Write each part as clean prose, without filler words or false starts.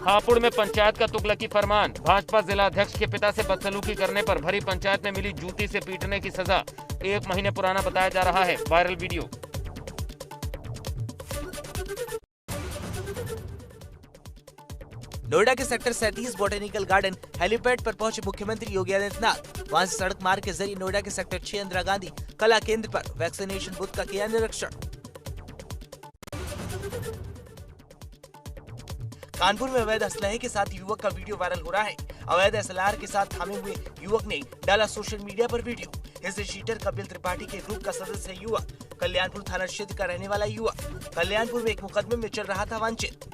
हापुड़ में पंचायत का तुगलकी फरमान। भाजपा जिला अध्यक्ष के पिता से बदसलूकी करने पर भरी पंचायत में मिली जूती से पीटने की सजा। 1 महीने पुराना बताया जा रहा है वायरल वीडियो। नोएडा के सेक्टर 37 बोटेनिकल गार्डन हेलीपैड पर पहुंचे मुख्यमंत्री योगी आदित्यनाथ। वहां से सड़क मार्ग के जरिए नोएडा के सेक्टर 6 इंदिरा गांधी कला केंद्र पर वैक्सीनेशन बूथ का किया निरीक्षण। कानपुर में अवैध असलहे के साथ युवक का वीडियो वायरल हो रहा है। अवैध एसएलआर के साथ थामे हुए युवक ने डाला सोशल मीडिया पर वीडियो। हिस्से शीटर कपिल त्रिपाठी के ग्रुप का सदस्य युवक, कल्याणपुर थाना क्षेत्र का रहने वाला युवक, कल्याणपुर में एक मुकदमे में चल रहा था वांछित।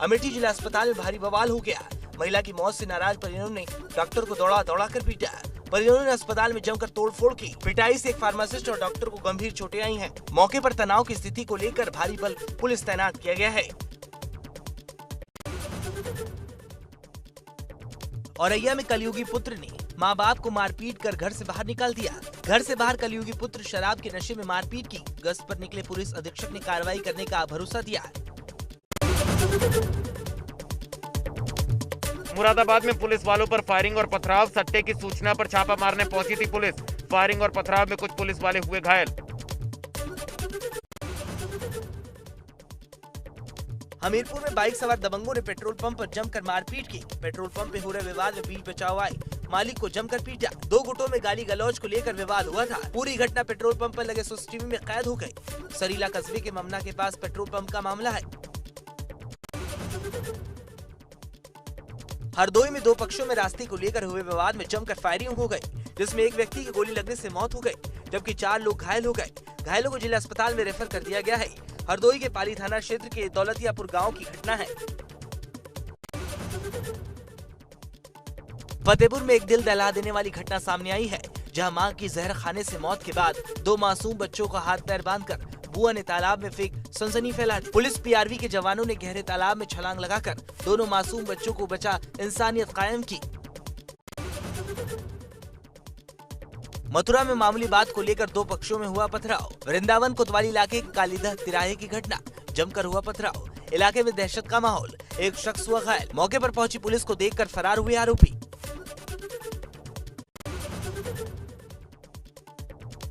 अमेठी जिला अस्पताल में भारी बवाल हो गया। महिला की मौत से नाराज परिजनों ने डॉक्टर को दौड़ा दौड़ा कर पीटा। परिजनों ने अस्पताल में जमकर तोड़फोड़ की। पिटाई से एक फार्मासिस्ट और डॉक्टर को गंभीर चोटें आई हैं। मौके पर तनाव की स्थिति को लेकर भारी बल पुलिस तैनात किया गया है। औरैया में कलयुगी पुत्र ने माँ बाप को मारपीट कर घर से बाहर निकाल दिया। घर से बाहर कलयुगी पुत्र शराब के नशे में मारपीट की। गश्त पर निकले पुलिस अधीक्षक ने कार्रवाई करने का भरोसा दिया। मुरादाबाद में पुलिस वालों पर फायरिंग और पथराव। सट्टे की सूचना पर छापा मारने पहुंची थी पुलिस। फायरिंग और पथराव में कुछ पुलिस वाले हुए घायल। हमीरपुर में बाइक सवार दबंगों ने पेट्रोल पंप पर जमकर मारपीट की। पेट्रोल पंप पे हो रहे विवाद में बीच बचाव आए मालिक को जमकर पीटा। 2 गुटों में गाली गलौज को लेकर विवाद हुआ था। पूरी घटना पेट्रोल पंप पर लगे सीसीटीवी में कैद हो गई। सरीला कस्बे के ममना के पास पेट्रोल पंप का मामला है। हरदोई में 2 पक्षों में रास्ते को लेकर हुए विवाद में जमकर फायरिंग हो गई, जिसमें एक व्यक्ति की गोली लगने से मौत हो गई, जबकि 4 लोग घायल हो गए। घायलों को जिला अस्पताल में रेफर कर दिया गया है। हरदोई के पाली थाना क्षेत्र के दौलतियापुर गांव की घटना है। फतेहपुर में एक दिल दहला देने वाली घटना सामने आई है, जहां मां की जहर खाने से मौत के बाद 2 मासूम बच्चों को हाथ पैर बांधकर बुआ ने तालाब में फेंक सनसनी फैला दी। पुलिस पीआरवी के जवानों ने गहरे तालाब में छलांग लगाकर दोनों मासूम बच्चों को बचा इंसानियत कायम की। मथुरा में मामूली बात को लेकर 2 पक्षों में हुआ पथराव। वृंदावन कोतवाली इलाके के कालीदह तिराहे की घटना, जमकर हुआ पथराव। इलाके में दहशत का माहौल। एक शख्स हुआ घायल। मौके पर पहुंची पुलिस को देखकर फरार हुए आरोपी।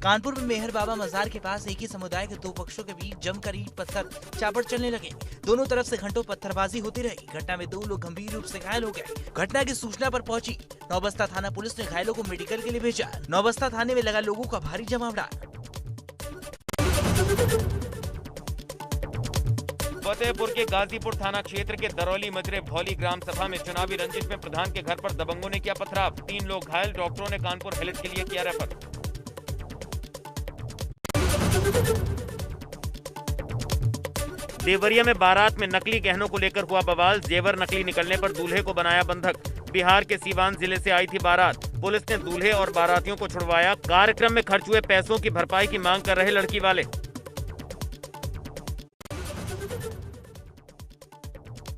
कानपुर में मेहर बाबा मजार के पास एक ही समुदाय के 2 पक्षों के बीच जमकर ईंट पत्थर चापड़ चलने लगे। दोनों तरफ से घंटों पत्थरबाजी होती रही। घटना में 2 लोग गंभीर रूप से घायल हो गए। घटना की सूचना पर पहुंची नौबस्ता थाना पुलिस ने घायलों को मेडिकल के लिए भेजा। नौबस्ता थाने में लगा लोगों का भारी जमावड़ा। फतेहपुर के गाजीपुर थाना क्षेत्र के दरौली मजरे भौली ग्राम सभा में चुनावी रंजिश में प्रधान के घर पर दबंगों ने किया पथराव। 3 लोग घायल। डॉक्टरों ने कानपुर हेल्थ के लिए किया रेफर। देवरिया में बारात में नकली गहनों को लेकर हुआ बवाल। जेवर नकली निकलने पर दूल्हे को बनाया बंधक। बिहार के सीवान जिले से आई थी बारात। पुलिस ने दूल्हे और बारातियों को छुड़वाया। कार्यक्रम में खर्च हुए पैसों की भरपाई की मांग कर रहे लड़की वाले।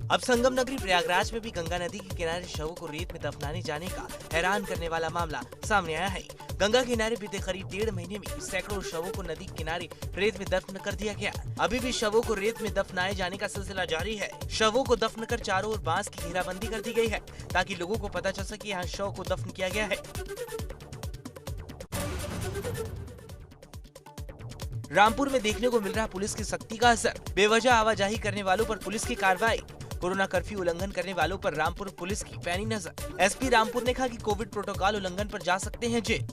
अब संगम नगरी प्रयागराज में भी गंगा नदी के किनारे शवों को रेत में दफनाने जाने का हैरान करने वाला मामला सामने आया है। गंगा किनारे बीते करीब 1.5 महीने में सैकड़ों शवों को नदी किनारे रेत में दफन कर दिया गया। अभी भी शवों को रेत में दफनाए जाने का सिलसिला जारी है। शवों को दफन कर चारों ओर बांस की घेराबंदी कर दी गई है, ताकि लोगों को पता चल सके यहाँ शव को दफन किया गया है। रामपुर में देखने को मिल रहा पुलिस की सख्ती का असर। बेवजह आवाजाही करने वालों पर पुलिस की कार्रवाई। कोरोना कर्फ्यू उल्लंघन करने वालों पर रामपुर पुलिस की पैनी नजर। एसपी रामपुर ने कहा कि कोविड प्रोटोकॉल उल्लंघन पर जा सकते हैं जेल।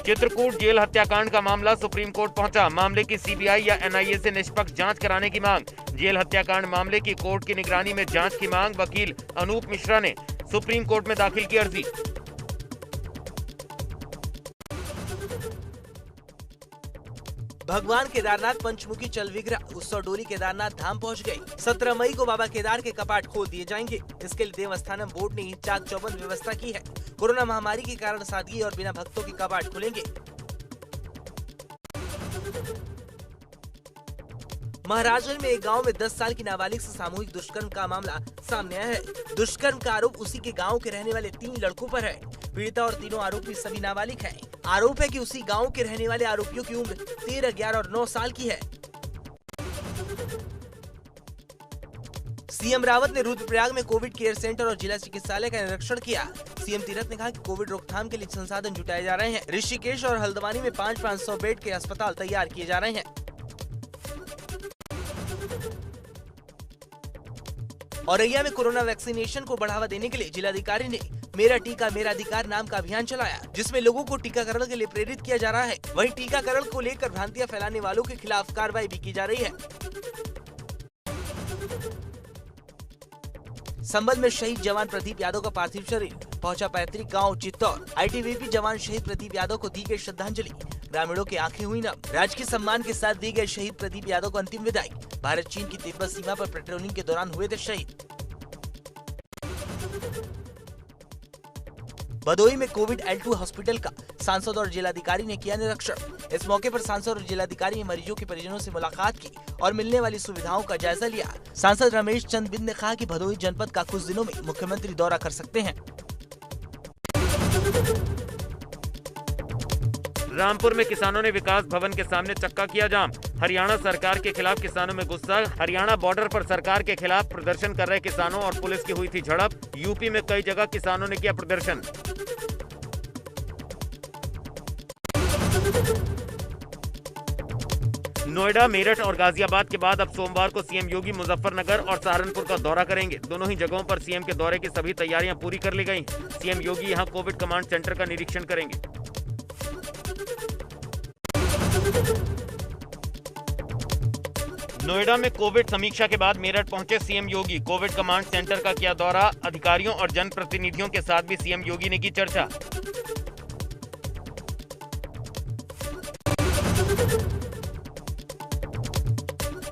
चित्रकूट जेल हत्याकांड का मामला सुप्रीम कोर्ट पहुंचा। मामले की सीबीआई या एनआईए से निष्पक्ष जांच कराने की मांग। जेल हत्याकांड मामले की कोर्ट की निगरानी में जांच की मांग। वकील अनूप मिश्रा ने सुप्रीम कोर्ट में दाखिल की अर्जी। भगवान केदारनाथ पंचमुखी चल विग्रह उत्सव डोली केदारनाथ धाम पहुंच गई। 17 मई को बाबा केदार के कपाट खोल दिए जाएंगे। इसके लिए देवस्थानम बोर्ड ने चाक चौबंद व्यवस्था की है। कोरोना महामारी के कारण सादगी और बिना भक्तों के कपाट खुलेंगे। महाराजगंज में एक गांव में 10 साल की नाबालिग से सामूहिक दुष्कर्म का मामला सामने आया है। दुष्कर्म का आरोप उसी के गांव के रहने वाले 3 लड़कों पर है। पीड़िता और तीनों आरोपी सभी नाबालिग हैं। आरोप है कि उसी गांव के रहने वाले आरोपियों की उम्र 13, 11 और 9 साल की है। सीएम रावत ने रुद्रप्रयाग में कोविड केयर सेंटर और जिला चिकित्सालय का निरीक्षण किया। सीएम तीरथ ने कहा कि कोविड रोकथाम के लिए संसाधन जुटाए जा रहे हैं। ऋषिकेश और हल्द्वानी में 500 बेड के अस्पताल तैयार किए जा रहे हैं। औरैया में कोरोना वैक्सीनेशन को बढ़ावा देने के लिए जिलाधिकारी ने मेरा टीका मेरा अधिकार नाम का अभियान चलाया, जिसमें लोगों को टीकाकरण के लिए प्रेरित किया जा रहा है। वहीं टीकाकरण को लेकर भ्रांतियां फैलाने वालों के खिलाफ कार्रवाई भी की जा रही है। संबल में शहीद जवान प्रदीप यादव का पार्थिव शरीर पहुंचा पैतृक गांव चित्तौर। आईटीबीपी जवान शहीद प्रदीप यादव को दी गई श्रद्धांजलि। ग्रामीणों की आंखें हुई नम। राजकीय सम्मान के साथ दी गई शहीद प्रदीप यादव को अंतिम विदाई। भारत चीन की तिब्बत सीमा पर पेट्रोलिंग के दौरान हुए थे शहीद। भदोही में कोविड L2 हॉस्पिटल का सांसद और जिलाधिकारी ने किया निरीक्षण। इस मौके पर सांसद और जिलाधिकारी ने मरीजों के परिजनों से मुलाकात की और मिलने वाली सुविधाओं का जायजा लिया। सांसद रमेश चंद बिंद ने कहा कि भदोही जनपद का कुछ दिनों में मुख्यमंत्री दौरा कर सकते हैं। रामपुर में किसानों ने विकास भवन के सामने चक्का किया जाम। हरियाणा सरकार के खिलाफ किसानों में गुस्सा। हरियाणा बॉर्डर पर सरकार के खिलाफ प्रदर्शन कर रहे किसानों और पुलिस की हुई थी झड़प। यूपी में कई जगह किसानों ने किया प्रदर्शन। नोएडा, मेरठ और गाजियाबाद के बाद अब सोमवार को सीएम योगी मुजफ्फरनगर और सहारनपुर का दौरा करेंगे। दोनों ही जगहों पर सीएम के दौरे की सभी तैयारियां पूरी कर ली गई। सीएम योगी यहां कोविड कमांड सेंटर का निरीक्षण करेंगे। नोएडा में कोविड समीक्षा के बाद मेरठ पहुंचे सीएम योगी। कोविड कमांड सेंटर का किया दौरा। अधिकारियों और जनप्रतिनिधियों के साथ भी सीएम योगी ने की चर्चा।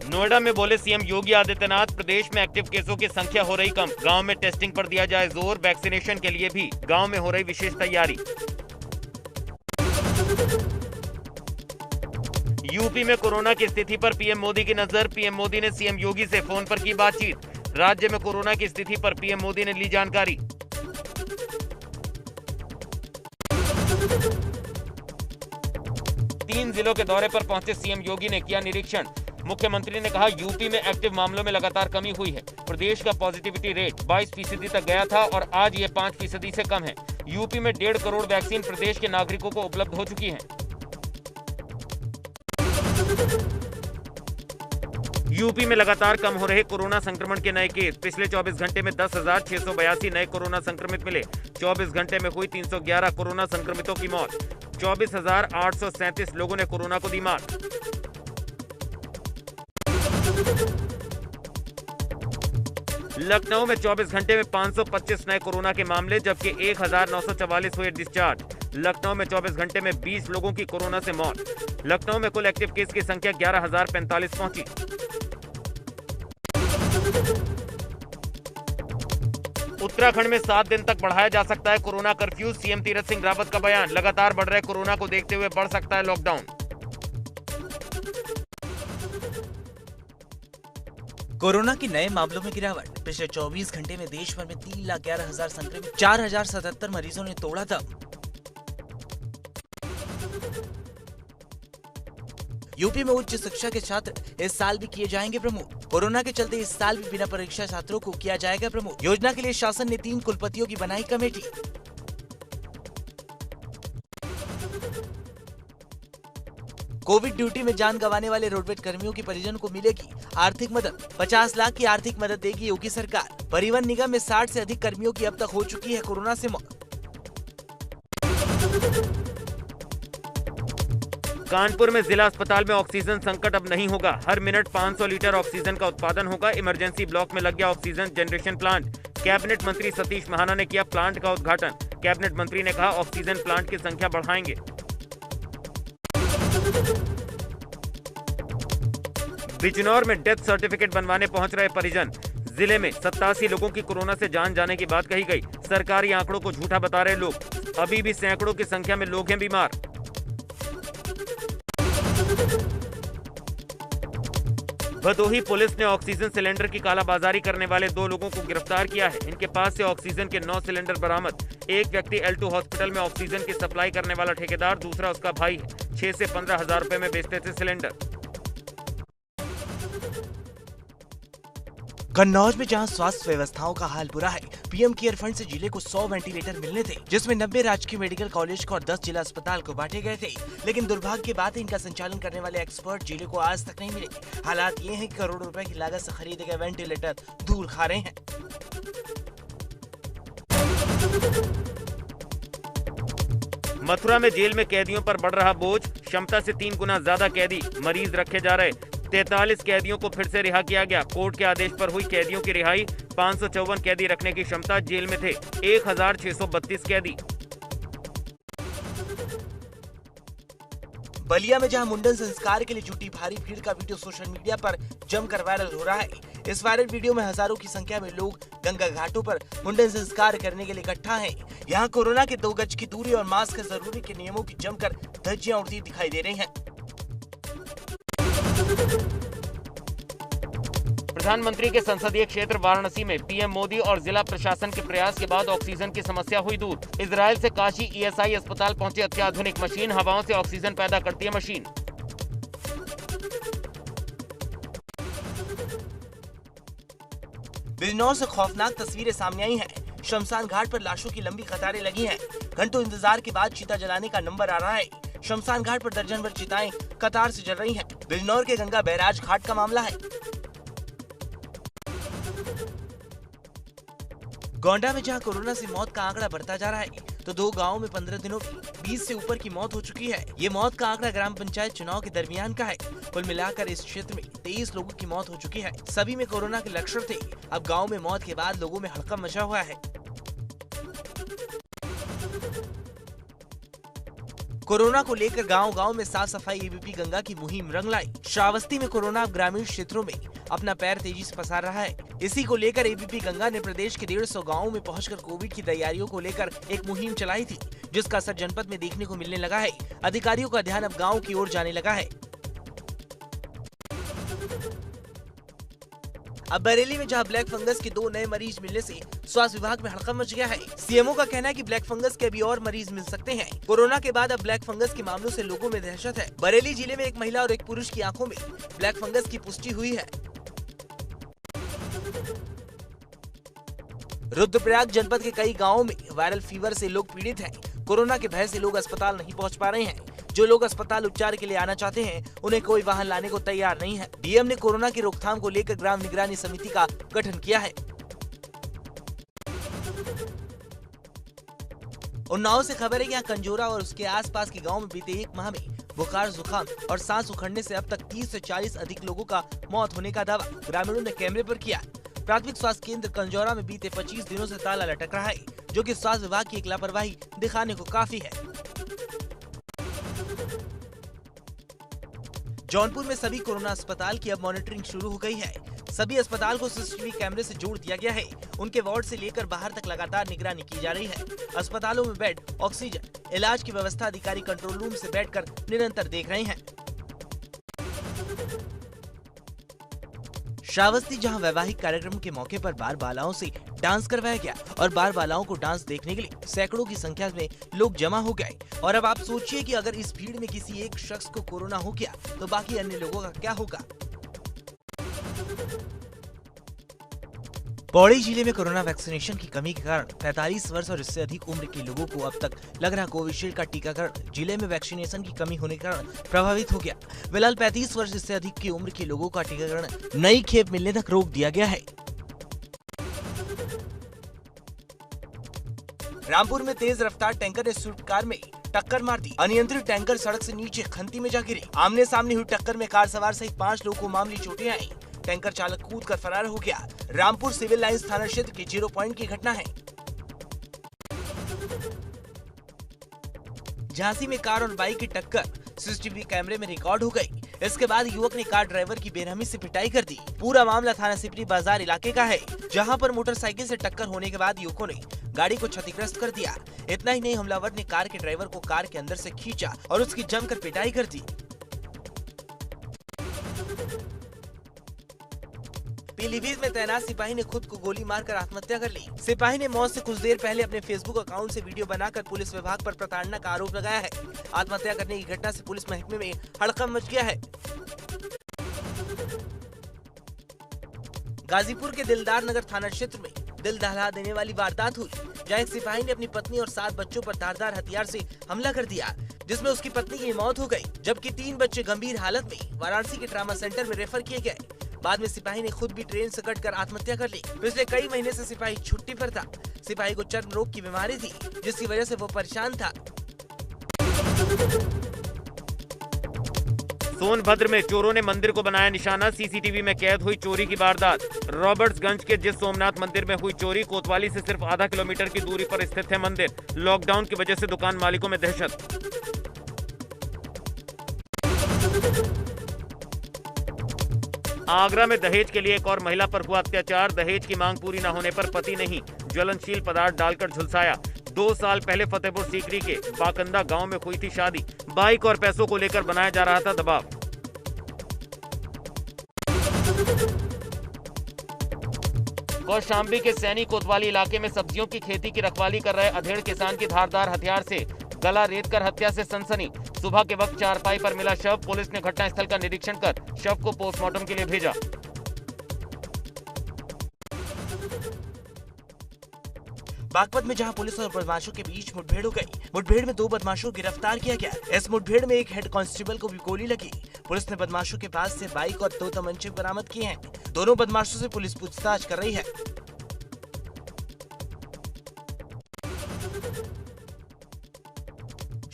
नोएडा में बोले सीएम योगी आदित्यनाथ, प्रदेश में एक्टिव केसों की संख्या हो रही कम। गांव में टेस्टिंग पर दिया जाए जोर। वैक्सीनेशन के लिए भी गांव में हो रही विशेष तैयारी। यूपी में कोरोना की स्थिति पर पीएम मोदी की नजर। पीएम मोदी ने सीएम योगी से फोन पर की बातचीत। राज्य में कोरोना की स्थिति पर पीएम मोदी ने ली जानकारी। तीन जिलों के दौरे पर पहुंचे सीएम योगी ने किया निरीक्षण। मुख्यमंत्री ने कहा यूपी में एक्टिव मामलों में लगातार कमी हुई है। प्रदेश का पॉजिटिविटी रेट 22% तक गया था और आज ये 5% से कम है। यूपी में 1.5 करोड़ वैक्सीन प्रदेश के नागरिकों को उपलब्ध हो चुकी है। यूपी में लगातार कम हो रहे कोरोना संक्रमण के नए केस। पिछले 24 घंटे में 10,682 नए कोरोना संक्रमित मिले। 24 घंटे में हुई 311 कोरोना संक्रमितों की मौत। 24,837 लोगों ने कोरोना को दी मात। लखनऊ में 24 घंटे में 525 नए कोरोना के मामले, जबकि 1,944 हुए डिस्चार्ज। लखनऊ में 24 घंटे में 20 लोगों की कोरोना से मौत। लखनऊ में कुल एक्टिव केस की संख्या 11,045 पहुंची। उत्तराखंड में 7 दिन तक बढ़ाया जा सकता है corona curfew. CM Tirath Singh Rawat का बयान। लगातार बढ़ रहे कोरोना को देखते हुए बढ़ सकता है लॉकडाउन। कोरोना के नए मामलों में गिरावट। पिछले 24 घंटे में देश भर में 3,11,000 संक्रमित, 4,077 मरीजों ने तोड़ा दम। यूपी में उच्च शिक्षा के छात्र इस साल भी किए जाएंगे प्रमोट। कोरोना के चलते इस साल भी बिना परीक्षा छात्रों को किया जाएगा प्रमोट। योजना के लिए शासन ने 3 कुलपतियों की बनाई कमेटी। कोविड ड्यूटी में जान गंवाने वाले रोडवेज कर्मियों के परिजनों को मिलेगी आर्थिक मदद। 50 लाख की आर्थिक मदद देगी योगी सरकार। परिवहन निगम में 60 से अधिक कर्मियों की अब तक हो चुकी है कोरोना से मौत। कानपुर में जिला अस्पताल में ऑक्सीजन संकट अब नहीं होगा। हर मिनट 500 लीटर ऑक्सीजन का उत्पादन होगा। इमरजेंसी ब्लॉक में लग गया ऑक्सीजन जनरेशन प्लांट। कैबिनेट मंत्री सतीश महाना ने किया प्लांट का उद्घाटन। कैबिनेट मंत्री ने कहा ऑक्सीजन प्लांट की संख्या बढ़ाएंगे। बिजनौर में डेथ सर्टिफिकेट बनवाने पहुंच रहे परिजन। जिले में 87 लोगों की कोरोना से जान जाने की बात कही गई। सरकारी आंकड़ों को झूठा बता रहे लोग। अभी भी सैकड़ों की संख्या में लोग हैं बीमार। भदोही पुलिस ने ऑक्सीजन सिलेंडर की कालाबाजारी करने वाले 2 लोगों को गिरफ्तार किया है। इनके पास से ऑक्सीजन के 9 सिलेंडर बरामद। एक व्यक्ति L2 हॉस्पिटल में ऑक्सीजन की सप्लाई करने वाला ठेकेदार, दूसरा उसका भाई है। 6 से 15 हजार रुपए में बेचते थे सिलेंडर। कन्नौज में जहां स्वास्थ्य व्यवस्थाओं का हाल बुरा है, पीएम केयर फंड से जिले को 100 वेंटिलेटर मिलने थे, जिसमें 90 राजकीय मेडिकल कॉलेज को और 10 जिला अस्पताल को बांटे गए थे। लेकिन दुर्भाग्य की बात है, इनका संचालन करने वाले एक्सपर्ट जिले को आज तक नहीं मिले। हालात ये हैं कि करोड़ों रुपए की लागत से खरीदे गए वेंटिलेटर धूल खा रहे हैं। मथुरा में जेल में कैदियों पर बढ़ रहा बोझ, क्षमता से 3 गुना ज्यादा कैदी मरीज रखे जा रहे। 43 कैदियों को फिर से रिहा किया गया। कोर्ट के आदेश पर हुई कैदियों की रिहाई। 554 कैदी रखने की क्षमता, जेल में थे 1632 कैदी। बलिया में जहां मुंडन संस्कार के लिए जुटी भारी भीड़ का वीडियो सोशल मीडिया पर जमकर वायरल हो रहा है। इस वायरल वीडियो में हजारों की संख्या में लोग गंगा घाटों पर मुंडन संस्कार करने के लिए इकट्ठा हैं। यहां कोरोना के 2 गज की दूरी और मास्क जरूरी के नियमों की जमकर धज्जियां उड़ती दिखाई दे रही हैं। प्रधानमंत्री के संसदीय क्षेत्र वाराणसी में पीएम मोदी और जिला प्रशासन के प्रयास के बाद ऑक्सीजन की समस्या हुई दूर। इजराइल से काशी ESI अस्पताल पहुंचे अत्याधुनिक मशीन, हवाओं से ऑक्सीजन पैदा करती है मशीन। बिजनौर से खौफनाक तस्वीरें सामने आई हैं। शमशान घाट पर लाशों की लंबी कतारें लगी हैं। घंटों इंतजार के बाद चिता जलाने का नंबर आ रहा है। शमशान घाट पर दर्जन भर चिताएं कतार से जल रही हैं। बिजनौर के गंगा बैराज घाट का मामला है। गोंडा में जहां कोरोना से मौत का आंकड़ा बढ़ता जा रहा है, तो 2 गांवों में 15 दिनों में 20 से ऊपर की मौत हो चुकी है। ये मौत का आंकड़ा ग्राम पंचायत चुनाव के दरमियान का है। कुल मिलाकर इस क्षेत्र में 23 लोगों की मौत हो चुकी है। सभी में कोरोना के लक्षण थे। अब गांव में मौत के बाद लोगों में हड़कंप मचा हुआ है। कोरोना को लेकर गांव-गांव में साफ सफाई एबीपी गंगा की मुहिम रंग लाई। श्रावस्ती में कोरोना अब ग्रामीण क्षेत्रों में अपना पैर तेजी से पसार रहा है। इसी को लेकर एबीपी गंगा ने प्रदेश के 150 गांवों में पहुंचकर कोविड की तैयारियों को लेकर एक मुहिम चलाई थी, जिसका असर जनपद में देखने को मिलने लगा है। अधिकारियों का ध्यान अब गाँव की ओर जाने लगा है। अब बरेली में जहां ब्लैक फंगस के 2 नए मरीज मिलने से स्वास्थ्य विभाग में हड़कंप मच गया है। सीएमओ का कहना है कि ब्लैक फंगस के अभी और मरीज मिल सकते हैं। कोरोना के बाद अब ब्लैक फंगस के मामलों से लोगों में दहशत है। बरेली जिले में एक महिला और एक पुरुष की आंखों में ब्लैक फंगस की पुष्टि हुई है। रुद्रप्रयाग जनपद के कई गाँवों में वायरल फीवर से लोग पीड़ित हैं। कोरोना के भय से लोग अस्पताल नहीं पहुँच पा रहे हैं। जो लोग अस्पताल उपचार के लिए आना चाहते हैं, उन्हें कोई वाहन लाने को तैयार नहीं है। डीएम ने कोरोना की रोकथाम को लेकर ग्राम निगरानी समिति का गठन किया है। उन्नाव से खबर है कि यहाँ कंजोरा और उसके आसपास के गांव में बीते 1 माह में बुखार, जुकाम और सांस उखड़ने से अब तक 30 से 40 अधिक लोगों का मौत होने का दावा ग्रामीणों ने कैमरे पर किया। प्राथमिक स्वास्थ्य केंद्र कंजोरा में बीते 25 दिनों से ताला लटक रहा है, जो कि स्वास्थ्य विभाग की एक लापरवाही दिखाने को काफी है। जौनपुर में सभी कोरोना अस्पताल की अब मॉनिटरिंग शुरू हो गई है। सभी अस्पताल को सीसीटीवी कैमरे से जोड़ दिया गया है। उनके वार्ड से लेकर बाहर तक लगातार निगरानी की जा रही है। अस्पतालों में बेड, ऑक्सीजन, इलाज की व्यवस्था अधिकारी कंट्रोल रूम से बैठकर निरंतर देख रहे हैं। श्रावस्ती जहां वैवाहिक कार्यक्रम के मौके पर बाल बालाओं से डांस करवाया गया और बाल बालाओं को डांस देखने के लिए सैकड़ों की संख्या में लोग जमा हो गए। और अब आप सोचिए कि अगर इस भीड़ में किसी एक शख्स को कोरोना हो गया तो बाकी अन्य लोगों का क्या होगा। पौड़ी जिले में कोरोना वैक्सीनेशन की कमी के कारण 45 वर्ष और इससे अधिक उम्र के लोगों को अब तक लग रहा कोविशील्ड का टीकाकरण जिले में वैक्सीनेशन की कमी होने के कारण प्रभावित हो गया। फिलहाल 35 वर्ष से अधिक की उम्र के लोगों का टीकाकरण नई खेप मिलने तक रोक दिया गया है। रामपुर में तेज रफ्तार टैंकर ने स्विफ्ट कार में टक्कर मार दी। अनियंत्रित टैंकर सड़क से नीचे खंती में जा गिरी। आमने सामने हुई टक्कर में कार सवार सहित 5 लोगों को मामूली चोटें आई। टैंकर चालक कूद कर फरार हो गया। रामपुर सिविल लाइंस थाना क्षेत्र के 0 पॉइंट की घटना है। झांसी में कार और बाइक की टक्कर सीसीटीवी कैमरे में रिकॉर्ड हो गई। इसके बाद युवक ने कार ड्राइवर की बेरहमी से पिटाई कर दी। पूरा मामला थाना सिपरी बाजार इलाके का है, जहां पर मोटरसाइकिल से टक्कर होने के बाद युवकों ने गाड़ी को क्षतिग्रस्त कर दिया। इतना ही नहीं, हमलावर ने कार के ड्राइवर को कार के अंदर से खींचा और उसकी जमकर पिटाई कर दी। पीलीभीत में तैनात सिपाही ने खुद को गोली मारकर आत्महत्या कर ली। सिपाही ने मौत से कुछ देर पहले अपने फेसबुक अकाउंट से वीडियो बनाकर पुलिस विभाग पर प्रताड़ना का आरोप लगाया है। आत्महत्या करने की घटना से पुलिस महकमे में हड़कंप मच गया है। गाजीपुर के दिलदार नगर थाना क्षेत्र में दिल दहला देने वाली वारदात हुई, जहां एक सिपाही ने अपनी पत्नी और 7 बच्चों पर धारदार हथियार से हमला कर दिया, जिसमें उसकी पत्नी की मौत हो गई, जबकि 3 बच्चे गंभीर हालत में वाराणसी के ट्रामा सेंटर में रेफर किए गए। बाद में सिपाही ने खुद भी ट्रेन से कटकर आत्महत्या कर ली। पिछले कई महीने से सिपाही छुट्टी पर था। सिपाही को चर्म रोग की बीमारी थी, जिसकी वजह से वो परेशान था। सोनभद्र में चोरों ने मंदिर को बनाया निशाना, सीसीटीवी में कैद हुई चोरी की वारदात। रॉबर्ट्सगंज के जिस सोमनाथ मंदिर में हुई चोरी, कोतवाली से सिर्फ आधा किलोमीटर की दूरी पर स्थित है मंदिर। लॉकडाउन की वजह से दुकान मालिकों में दहशत। आगरा में दहेज के लिए एक और महिला पर हुआ अत्याचार। दहेज की मांग पूरी न होने पर पति ने ही ज्वलनशील पदार्थ डालकर झुलसाया। 2 साल पहले फतेहपुर सीकरी के बाकंदा गांव में हुई थी शादी। बाइक और पैसों को लेकर बनाया जा रहा था दबाव। कौशाम्बी के सैनी कोतवाली इलाके में सब्जियों की खेती की रखवाली कर रहे अधेड़ किसान की धारदार हथियार से गला रेतकर हत्या से सनसनी। सुबह के वक्त चारपाई पर मिला शव। पुलिस ने घटनास्थल का निरीक्षण कर शव को पोस्टमार्टम के लिए भेजा। बागपत में जहां पुलिस और बदमाशों के बीच मुठभेड़ हो गई। मुठभेड़ में 2 बदमाशों को गिरफ्तार किया गया। इस मुठभेड़ में एक हेड कांस्टेबल को भी गोली लगी। पुलिस ने बदमाशों के पास से बाइक और 2 तमंचे बरामद किए हैं। दोनों बदमाशों से पुलिस पूछताछ कर रही है।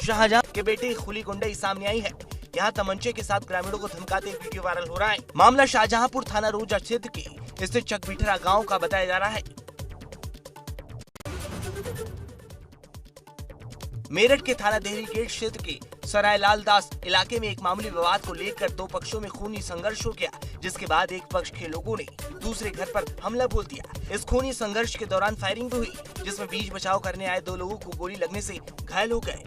शाहजहां के बेटे की खुली गुंडई सामने आई है। यहाँ तमंचे के साथ ग्रामीणों को धमकाते वीडियो वायरल हो रहा है। मामला शाहजहांपुर थाना रोजा क्षेत्र के स्थित चकबिठरा गांव का बताया जा रहा है। मेरठ के थाना देहरी गेट क्षेत्र के सराय लाल दास इलाके में एक मामूली विवाद को लेकर 2 पक्षों में खूनी संघर्ष हो गया, जिसके बाद एक पक्ष के लोगों ने दूसरे घर पर हमला बोल दिया। इस खूनी संघर्ष के दौरान फायरिंग भी हुई, जिसमें बीच बचाव करने आए 2 लोगों को गोली लगने से घायल हो गए।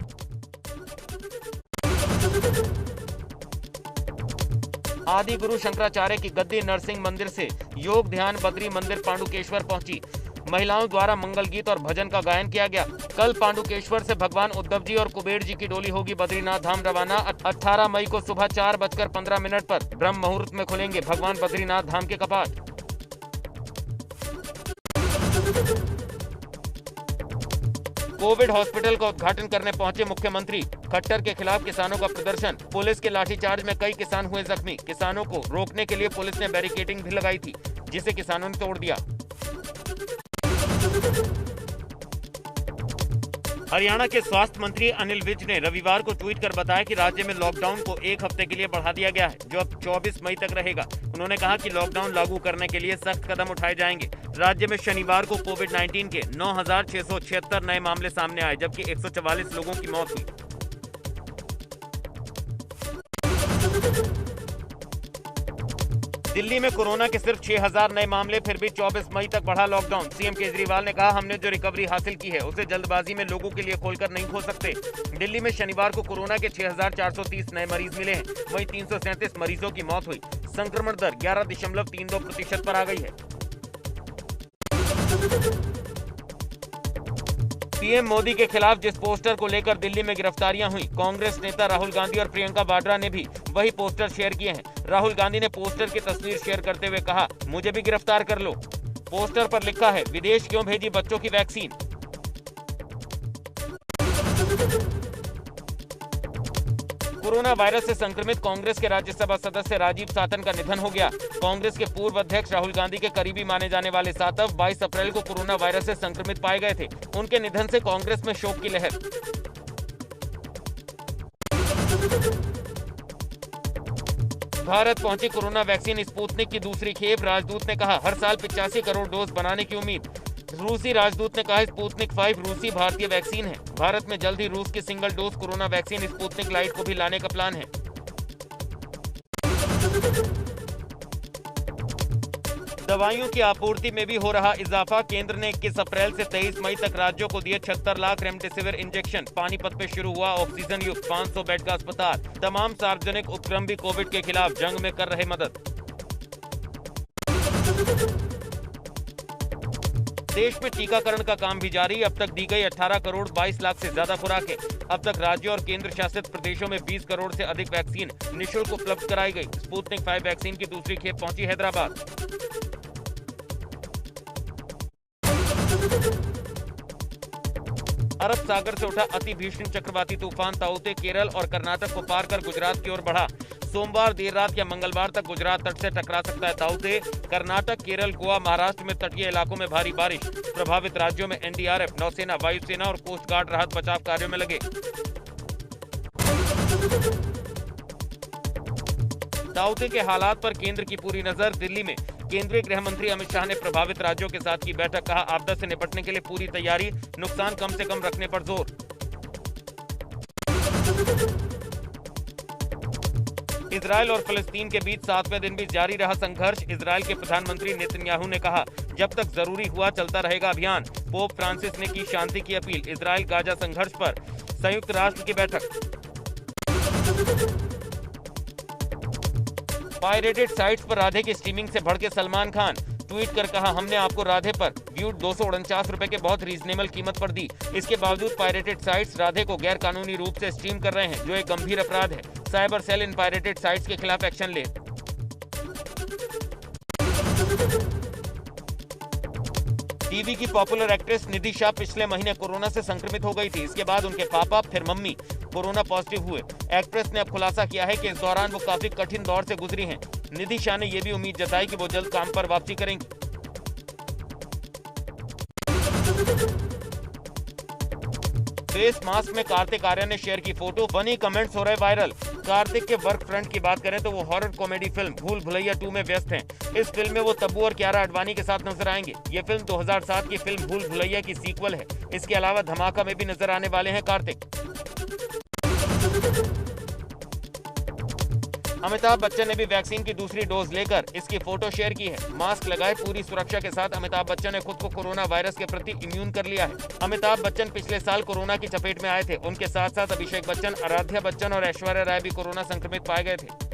आदि गुरु शंकराचार्य की गद्दी नरसिंह मंदिर से योग ध्यान बद्री मंदिर पांडुकेश्वर पहुंची। महिलाओं द्वारा मंगल गीत और भजन का गायन किया गया। कल पांडुकेश्वर से भगवान उद्धव जी और कुबेर जी की डोली होगी बद्रीनाथ धाम रवाना। 18 मई को सुबह 4:15 पर ब्रह्म मुहूर्त में खुलेंगे भगवान बद्रीनाथ धाम के कपाट। कोविड हॉस्पिटल का उद्घाटन करने पहुंचे मुख्यमंत्री। खट्टर के खिलाफ किसानों का प्रदर्शन। पुलिस के लाठीचार्ज में कई किसान हुए जख्मी। किसानों को रोकने के लिए पुलिस ने बैरिकेडिंग भी लगाई थी, जिसे किसानों ने तोड़ दिया। हरियाणा के स्वास्थ्य मंत्री अनिल विज ने रविवार को ट्वीट कर बताया कि राज्य में लॉकडाउन को 1 हफ्ते के लिए बढ़ा दिया गया है, जो अब 24 मई तक रहेगा। उन्होंने कहा कि लॉकडाउन लागू करने के लिए सख्त कदम उठाए जाएंगे। राज्य में शनिवार को कोविड-19 के 9,676 नए मामले सामने आए, जबकि 144 लोगों की मौत हुई। दिल्ली में कोरोना के सिर्फ 6,000 नए मामले, फिर भी 24 मई तक बढ़ा लॉकडाउन। सीएम केजरीवाल ने कहा, हमने जो रिकवरी हासिल की है उसे जल्दबाजी में लोगों के लिए खोलकर नहीं खोल सकते। दिल्ली में शनिवार को कोरोना के 6,430 नए मरीज मिले हैं। वहीं 337 मरीजों की मौत हुई। संक्रमण दर 11.32% पर आ गई है। पीएम मोदी के खिलाफ जिस पोस्टर को लेकर दिल्ली में गिरफ्तारियां हुई, कांग्रेस नेता राहुल गांधी और प्रियंका वाड्रा ने भी वही पोस्टर शेयर किए हैं। राहुल गांधी ने पोस्टर की तस्वीर शेयर करते हुए कहा, मुझे भी गिरफ्तार कर लो। पोस्टर पर लिखा है, विदेश क्यों भेजी बच्चों की वैक्सीन। कोरोना वायरस से संक्रमित कांग्रेस के राज्यसभा सदस्य राजीव सातव का निधन हो गया। कांग्रेस के पूर्व अध्यक्ष राहुल गांधी के करीबी माने जाने वाले सातव 22 अप्रैल को कोरोना वायरस से संक्रमित पाए गए थे। उनके निधन से कांग्रेस में शोक की लहर। भारत पहुंची कोरोना वैक्सीन स्पुतनिक की दूसरी खेप। राजदूत ने कहा, हर साल 85 करोड़ डोज बनाने की उम्मीद। रूसी राजदूत ने कहा, स्पुतनिक 5 रूसी भारतीय वैक्सीन है। भारत में जल्द ही रूस की single dose corona vaccine Sputnik light को भी लाने का प्लान है। दवाइयों की आपूर्ति में भी हो रहा इजाफा। केंद्र ने 21 अप्रैल से 23 मई तक राज्यों को दिए 76 लाख रेमडेसिविर इंजेक्शन। पानीपत में शुरू हुआ ऑक्सीजन युक्त 500 बेड का अस्पताल। तमाम सार्वजनिक उपक्रम भी कोविड के खिलाफ जंग में कर रहे मदद। देश में टीकाकरण का काम भी जारी। अब तक दी गई 18 करोड़ 22 लाख से ज्यादा खुराकें। अब तक राज्यों और केंद्र शासित प्रदेशों में 20 करोड़ से अधिक वैक्सीन निःशुल्क उपलब्ध कराई गई। स्पुतनिक 5 वैक्सीन की दूसरी खेप पहुंची हैदराबाद। अरब सागर से उठा अति भीषण चक्रवाती तूफान ताऊते केरल और कर्नाटक को पार कर गुजरात की ओर बढ़ा। सोमवार देर रात या मंगलवार तक गुजरात तट से टकरा सकता है ताऊते। कर्नाटक, केरल, गोवा, महाराष्ट्र में तटीय इलाकों में भारी बारिश। प्रभावित राज्यों में एनडीआरएफ, नौसेना, वायुसेना और कोस्ट गार्ड राहत बचाव कार्यों में लगे। ताऊते के हालात पर केंद्र की पूरी नजर। दिल्ली में केंद्रीय गृह मंत्री अमित शाह ने प्रभावित राज्यों के साथ की बैठक। कहा, आपदा से निपटने के लिए पूरी तैयारी, नुकसान कम से कम रखने पर जोर। इजरायल और फिलिस्तीन के बीच 7वें दिन भी जारी रहा संघर्ष। इजरायल के प्रधानमंत्री नेतन्याहू ने कहा, जब तक जरूरी हुआ चलता रहेगा अभियान। पोप फ्रांसिस ने की शांति की अपील। इजरायल गाजा संघर्ष पर संयुक्त राष्ट्र की बैठक। पायरेटेड साइट्स पर राधे की स्ट्रीमिंग से भड़के सलमान खान। ट्वीट कर कहा, हमने आपको राधे पर व्यूड 249 रुपए के बहुत रीजनेबल कीमत पर दी। इसके बावजूद पायरेटेड साइट्स राधे को गैर कानूनी रूप से स्ट्रीम कर रहे हैं, जो एक गंभीर अपराध है। साइबर सेल इन पायरेटेड साइट्स के खिलाफ एक्शन ले। टीवी की पॉपुलर एक्ट्रेस निधि शाह पिछले महीने कोरोना से संक्रमित हो गई थी। इसके बाद उनके पापा फिर मम्मी कोरोना पॉजिटिव हुए। एक्ट्रेस ने अब खुलासा किया है कि इस दौरान वो काफी कठिन दौर से गुजरी हैं। निधि शाह ने यह भी उम्मीद जताई कि वो जल्द काम पर वापसी करेंगी। फेस मास्क में कार्तिक आर्यन ने शेयर की फोटो। फनी कमेंट्स हो रहे वायरल। कार्तिक के वर्क फ्रंट की बात करें तो वो हॉरर कॉमेडी फिल्म भूल भुलैया 2 में व्यस्त हैं। इस फिल्म में वो तब्बू और कियारा आडवाणी के साथ नजर आएंगे। ये फिल्म 2007 की फिल्म भूल भुलैया की सीक्वल है। इसके अलावा धमाका में भी नजर आने वाले हैं कार्तिक। अमिताभ बच्चन ने भी वैक्सीन की दूसरी डोज लेकर इसकी फोटो शेयर की है। मास्क लगाए पूरी सुरक्षा के साथ अमिताभ बच्चन ने खुद को कोरोना वायरस के प्रति इम्यून कर लिया है। अमिताभ बच्चन पिछले साल कोरोना की चपेट में आए थे। उनके साथ साथ अभिषेक बच्चन, आराध्या बच्चन और ऐश्वर्या राय भी कोरोना संक्रमित पाए गए थे।